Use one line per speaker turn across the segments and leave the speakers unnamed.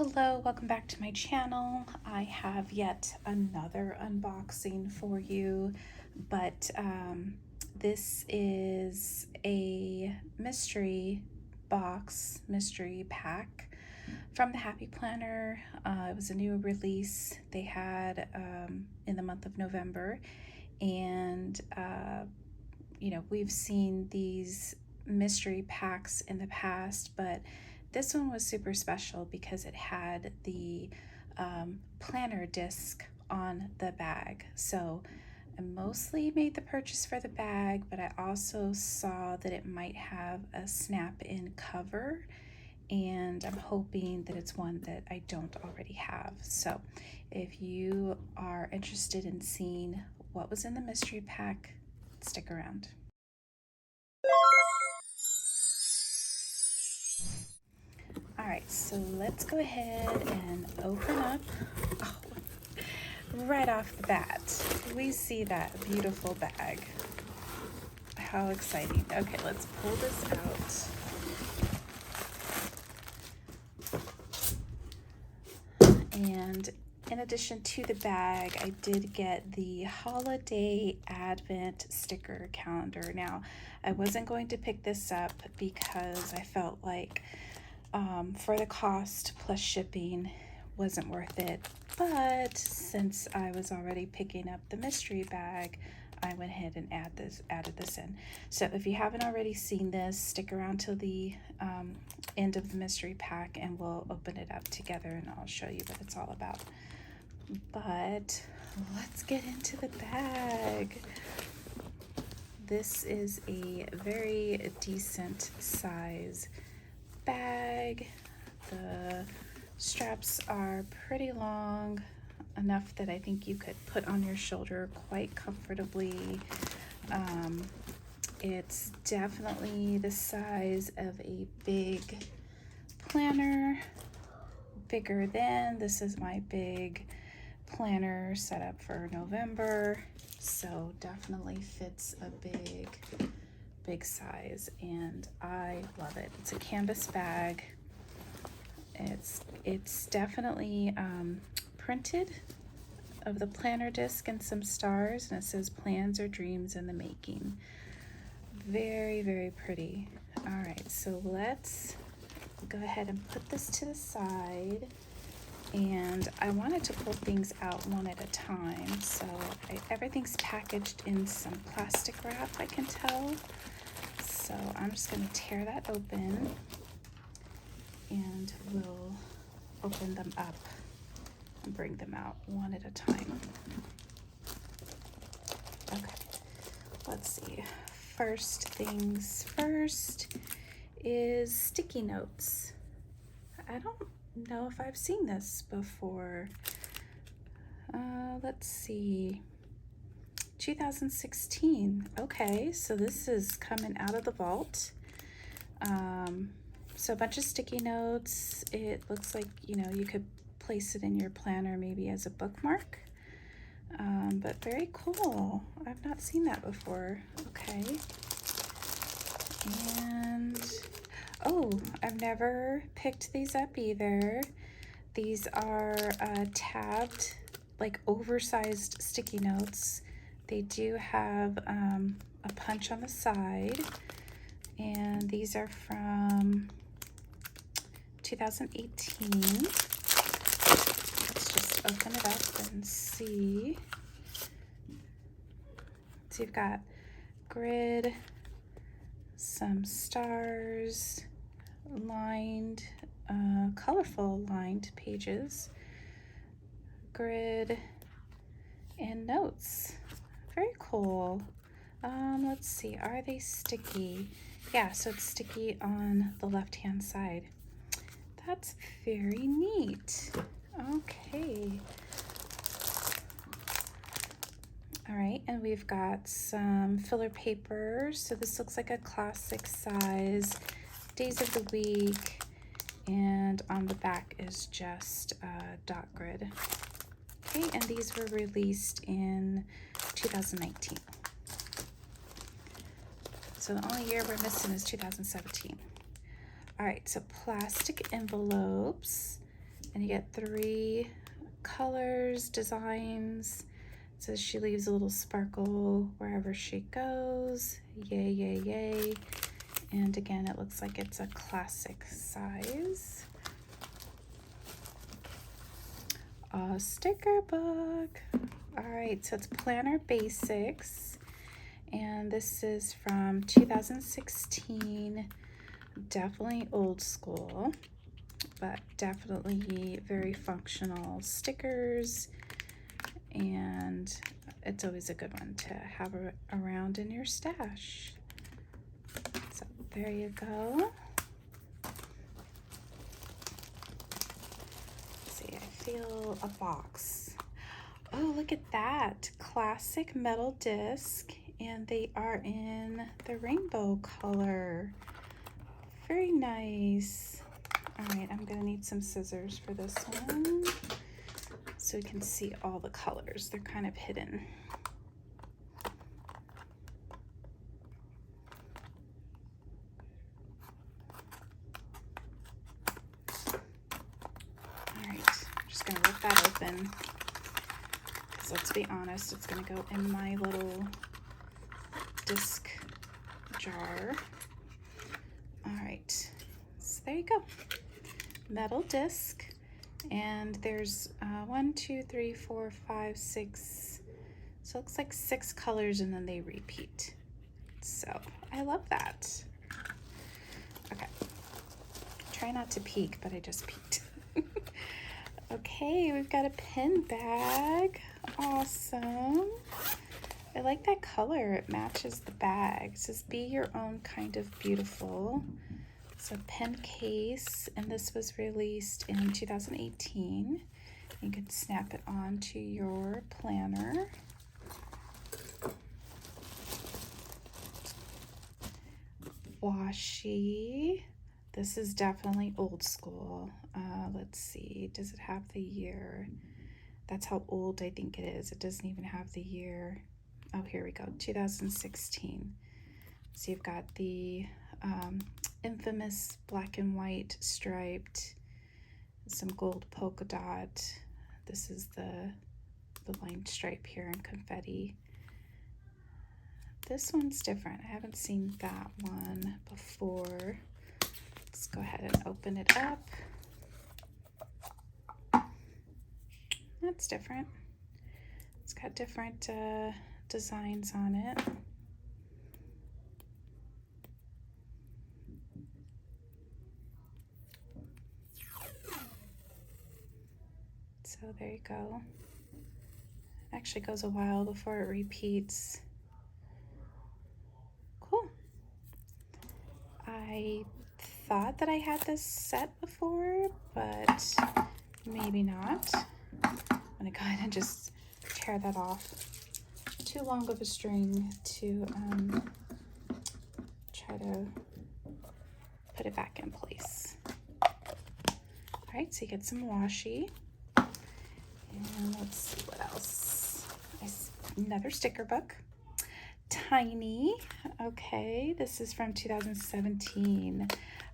Hello, welcome back to my channel. I have yet another unboxing for you, but this is a mystery box, mystery pack from the Happy Planner. It was a new release they had in the month of November, and we've seen these mystery packs in the past, but this one was super special because it had the planner disc on the bag. So I mostly made the purchase for the bag, but I also saw that it might have a snap-in cover, and I'm hoping that it's one that I don't already have. So if you are interested in seeing what was in the mystery pack, stick around. All right, so let's go ahead and open up. Oh, right off the bat, we see that beautiful bag. How exciting. Okay, let's pull this out. And in addition to the bag, I did get the holiday advent sticker calendar. Now, I wasn't going to pick this up because I felt like for the cost plus shipping wasn't worth it, but since I was already picking up the mystery bag, I went ahead and added this in. So if you haven't already seen this, stick around till the end of the mystery pack and we'll open it up together and I'll show you what it's all about. But let's get into the bag. This is a very decent size bag. The straps are pretty long, enough that I think you could put on your shoulder quite comfortably. It's definitely the size of a big planner, bigger than. This is my big planner set up for November, so definitely fits a big size, and I love it. It's a canvas bag. It's definitely printed of the planner disc and some stars, and it says plans or dreams in the making. Very pretty. All right, so let's go ahead and put this to the side. And I wanted to pull things out one at a time, so everything's packaged in some plastic wrap, I can tell. So I'm just going to tear that open and we'll open them up and bring them out one at a time. Okay, let's see. First things first is sticky notes. I don't know if I've seen this before. Let's see. 2016. Okay, so this is coming out of the vault. So a bunch of sticky notes. It looks like, you could place it in your planner maybe as a bookmark. But very cool. I've not seen that before. Okay. And oh, I've never picked these up either. These are tabbed, like oversized sticky notes. They do have a punch on the side, and these are from 2018. Let's just open it up and see. So you've got grid, some stars, lined, colorful lined pages, grid, and notes. Very cool. Let's see, are they sticky? Yeah, so it's sticky on the left-hand side. That's very neat. Okay. All right, and we've got some filler paper. So this looks like a classic size, days of the week, and on the back is just dot grid. Okay, and these were released in 2019. So the only year we're missing is 2017. All right, so plastic envelopes. And you get 3 colors, designs. It says she leaves a little sparkle wherever she goes. Yay, yay, yay. And again, it looks like it's a classic size. A sticker book. All right, so it's Planner Basics. And this is from 2016. Definitely old school, but definitely very functional stickers. And it's always a good one to have around in your stash. So there you go. Let's see, I feel a box. Oh, look at that. Classic metal disc, and they are in the rainbow color. Very nice. All right, I'm gonna need some scissors for this one so you can see all the colors. They're kind of hidden. All right, I'm just gonna rip that open because let's be honest, it's gonna go in my little disc jar. All right, so there you go. Metal disc. And there's 1, 2, 3, 4, 5, 6. So it looks like 6 colors and then they repeat. So I love that. Okay. Try not to peek, but I just peeked. Okay, we've got a pen bag. Awesome. I like that color. It matches the bag. It says be your own kind of beautiful. It's a pen case, and this was released in 2018. You can snap it onto your planner. Washi. This is definitely old school. Let's see, does it have the year? That's how old I think it is. It doesn't even have the year. Oh, here we go, 2016. So you've got the infamous black and white striped, some gold polka dot. This is the line stripe here in confetti. This one's different. I haven't seen that one before. Let's go ahead and open it up. That's different. It's got different designs on it. So there you go. Actually goes a while before it repeats. Cool. I thought that I had this set before, but maybe not. I'm gonna go ahead and just tear that off. Too long of a string to try to put it back in place. All right, so you get some washi. And let's see what else. Another sticker book. Tiny. Okay, this is from 2017.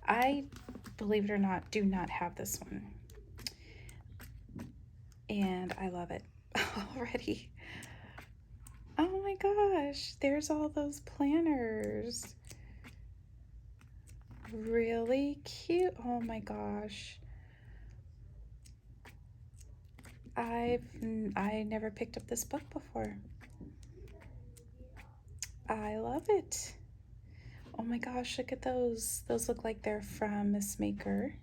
I, believe it or not, do not have this one. And I love it already. Oh my gosh, there's all those planners. Really cute. Oh my gosh. I never picked up this book before. I love it. Oh my gosh, look at those. Those look like they're from Miss Maker.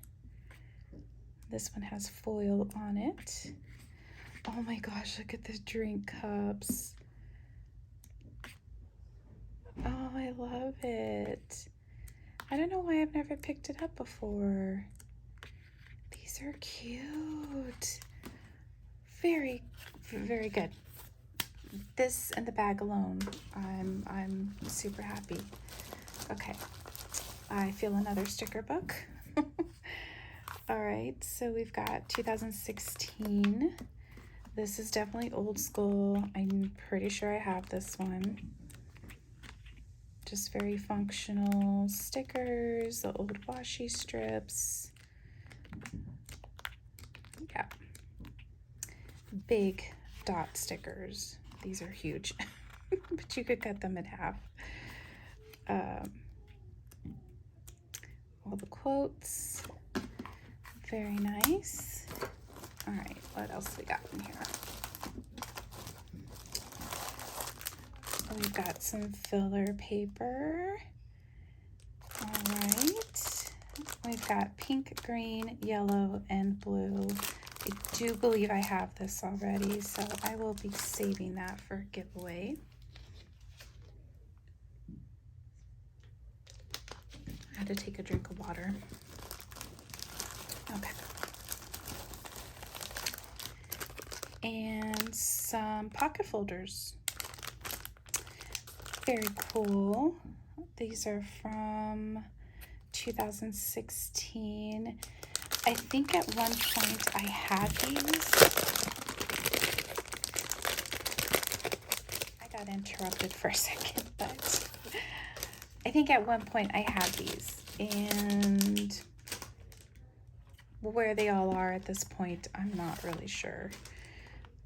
This one has foil on it. Oh my gosh, look at the drink cups. Oh, I love it. I don't know why I've never picked it up before. These are cute. Very, very good. This and the bag alone, I'm super happy. Okay, I feel another sticker book. All right, so we've got 2016. This is definitely old school. I'm pretty sure I have this one. Just very functional stickers, the old washi strips. Yeah. Big dot stickers. These are huge, but you could cut them in half. All the quotes. Very nice. All right, what else we got in here? We've got some filler paper. All right. We've got pink, green, yellow, and blue. I do believe I have this already, so I will be saving that for giveaway. I had to take a drink of water. Okay. And some pocket folders. Very cool. These are from 2016. I think at one point I had these. I got interrupted for a second, but I think at one point I had these, and where they all are at this point, I'm not really sure.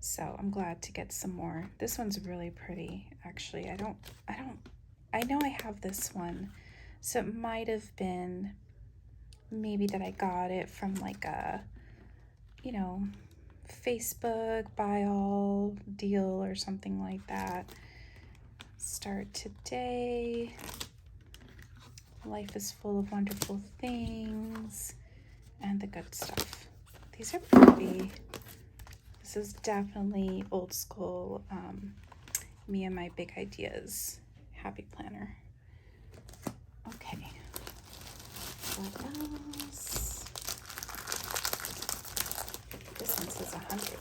So I'm glad to get some more. This one's really pretty, actually. I know I have this one, so it might have been maybe that I got it from like a, you know, Facebook buy all deal or something like that. Start today. Life is full of wonderful things and the good stuff. These are pretty. This is definitely old school, me and my big ideas happy planner. Okay, what else? This one says 100.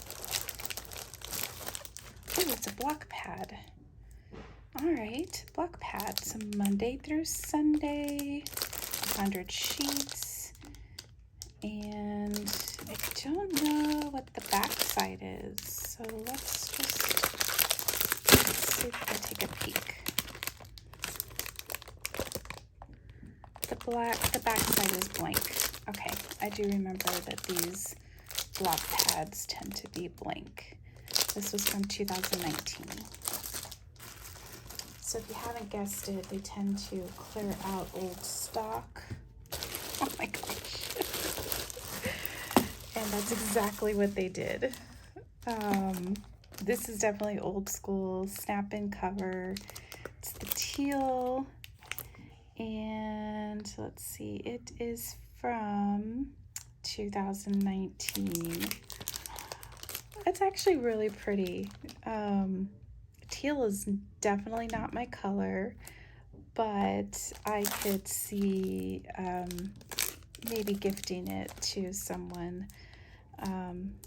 Oh, it's a block pad. All right, block pad. So Monday through Sunday, 100 sheets. And I don't know what the back side is, so let's see if I take a peek. The back side is blank. Okay, I do remember that these block pads tend to be blank. This was from 2019. So if you haven't guessed it, they tend to clear out old stock. Oh my gosh. And that's exactly what they did. This is definitely old school snap-in cover. It's the teal. And let's see, it is from 2019. It's actually really pretty. Teal is definitely not my color, but I could see maybe gifting it to someone.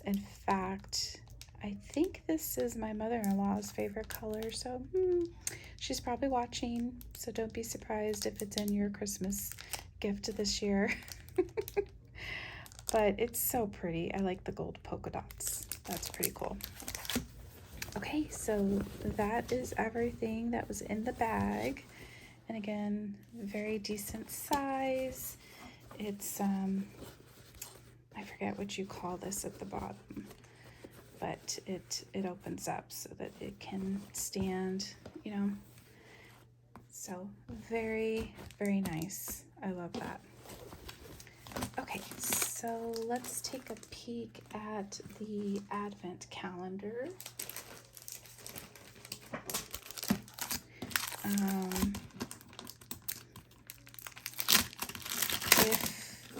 In fact, I think this is my mother-in-law's favorite color, so she's probably watching, so don't be surprised if it's in your Christmas gift this year. But it's so pretty. I like the gold polka dots. That's pretty cool. Okay, so that is everything that was in the bag. And again, very decent size. It's I forget what you call this at the bottom, but it opens up so that it can stand, you know. So very, very nice. I love that. Okay, so let's take a peek at the Advent calendar.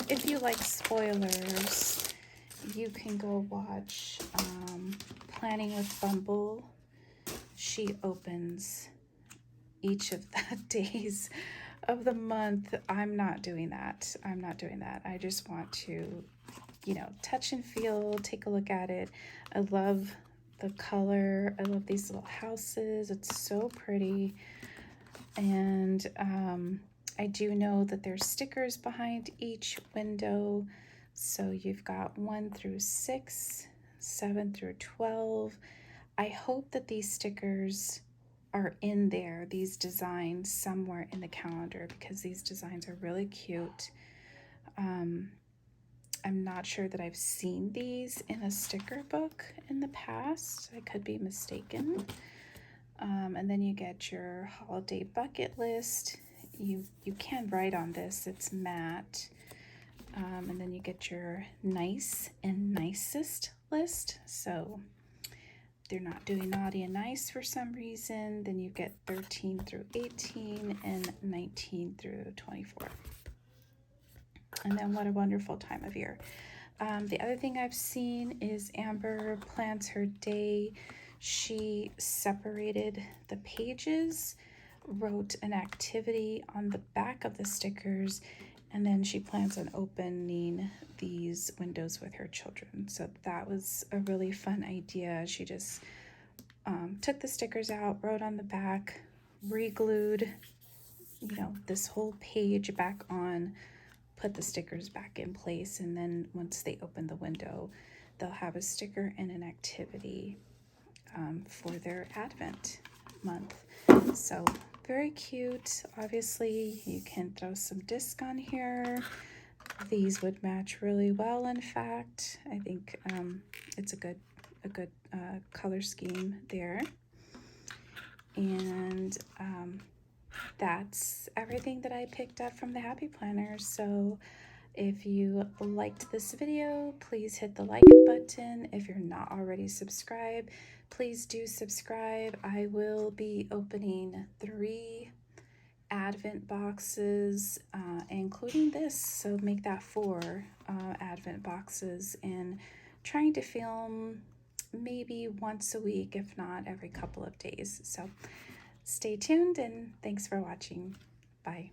If you like spoilers, you can go watch Planning with Bumble. She opens each of the days of the month. I'm not doing that. I just want to, you know, touch and feel, take a look at it. I love the color. I love these little houses. It's so pretty. And I do know that there's stickers behind each window. So you've got 1 through 6, 7 through 12. I hope that these stickers are in there, these designs somewhere in the calendar, because these designs are really cute. I'm not sure that I've seen these in a sticker book in the past. I could be mistaken. And then you get your holiday bucket list. You can write on this, it's matte. And then you get your nice and nicest list. So they're not doing naughty and nice for some reason. Then you get 13 through 18 and 19 through 24. And then what a wonderful time of year. The other thing I've seen is Amber plans her day. She separated the pages, wrote an activity on the back of the stickers, and then she plans on opening these windows with her children. So that was a really fun idea. She just took the stickers out, wrote on the back, re-glued, this whole page back on, put the stickers back in place, and then once they open the window, they'll have a sticker and an activity for their Advent month. So very cute. Obviously, you can throw some disc on here. These would match really well. In fact, I think it's a good color scheme there. And that's everything that I picked up from the Happy Planner. So if you liked this video, please hit the like button. If you're not already subscribed, please do subscribe. I will be opening 3 Advent boxes, including this, so make that 4 Advent boxes, and trying to film maybe once a week, if not every couple of days. So stay tuned, and thanks for watching. Bye.